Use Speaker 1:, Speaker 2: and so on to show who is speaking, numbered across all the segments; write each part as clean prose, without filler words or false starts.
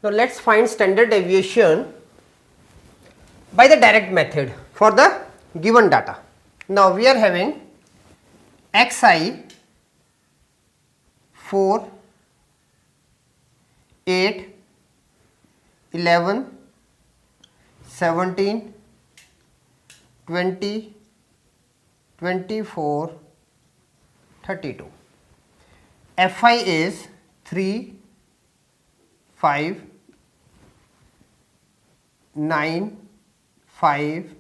Speaker 1: Now let's find standard deviation by the direct method for the given data. Now we are having xi 4, 8, 11, 17, 20, 24, 32. Fi is 3, 5, 9, 5,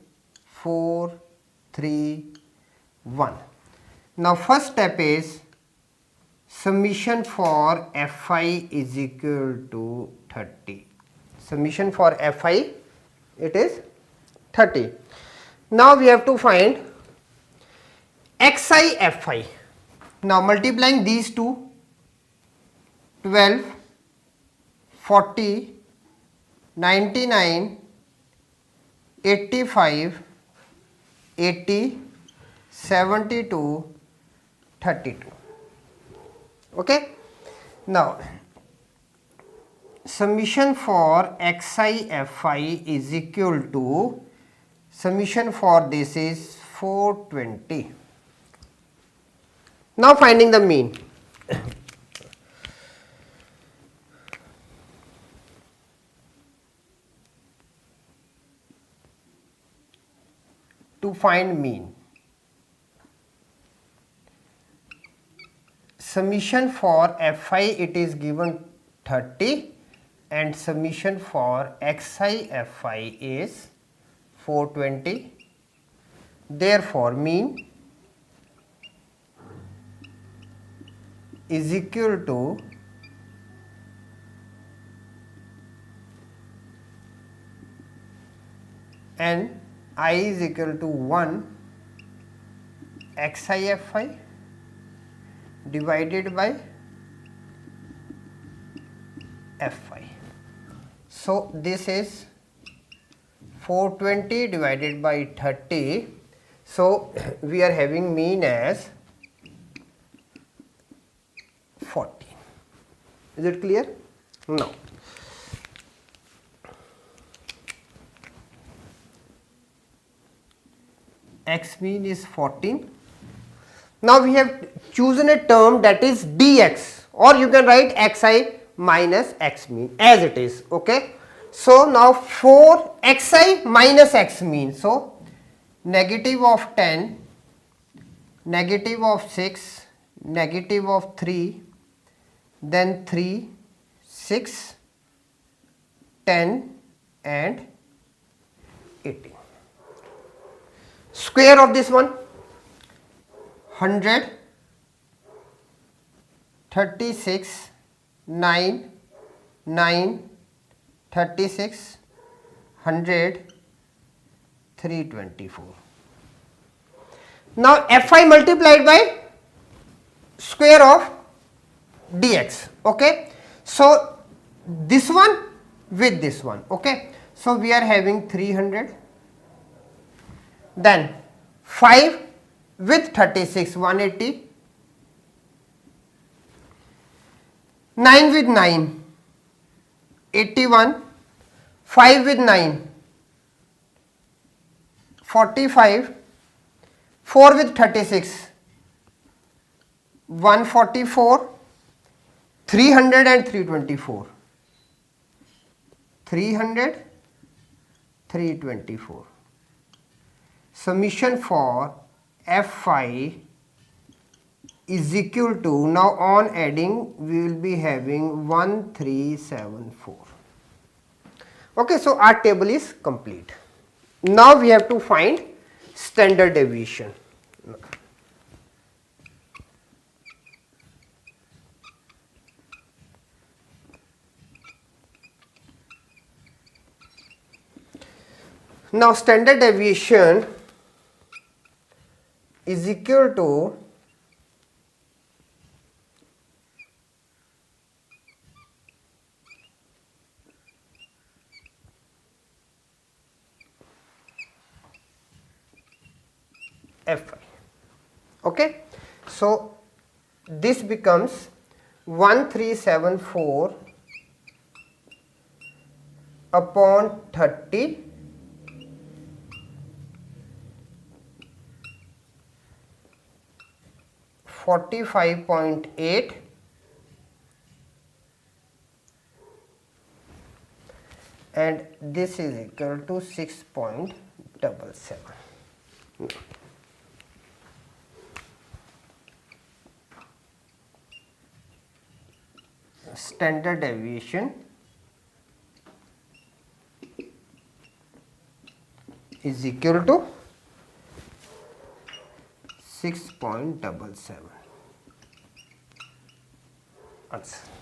Speaker 1: 4, 3, 1. Now first step is summation for Fi is equal to 30. Summation for Fi, it is 30. Now we have to find xi Fi. Now multiplying these two, 12, 40, 99, 85, 80, 72, 32. Okay. Now summation for xi Fi is equal to, summation for this is 420. Now finding the mean. To find mean, summation for Fi it is given 30 and summation for xi Fi is 420. Therefore mean is equal to and I is equal to 1 xi Fi divided by Fi. So this is 420 divided by 30. So we are having mean as 14. Is it clear? No. X mean is 14. Now we have chosen a term that is dx, or you can write xi minus x mean as it is. Okay. So now for xi minus x mean, so negative of 10, negative of 6, negative of 3, then 3, 6, 10 and 18. Square of this one, 100, 36, 9, 9, 36, 100, 324. Now Fi multiplied by square of dx. Okay. So this one with this one. Okay. So we are having 300. Then 5 with 36, 180. 9 with 9, 81. 5 with 9, 45. 4 with 36, 144. 300 and 324. 300, 324. Summation for Fi is equal to, now on adding we will be having 1374. Okay, so our table is complete. Now we have to find standard deviation. Now standard deviation is equal to Fi. Okay, so this becomes 1374 upon 30 45.8 and this is equal to 6.77. Standard deviation is equal to 6.77. Answer.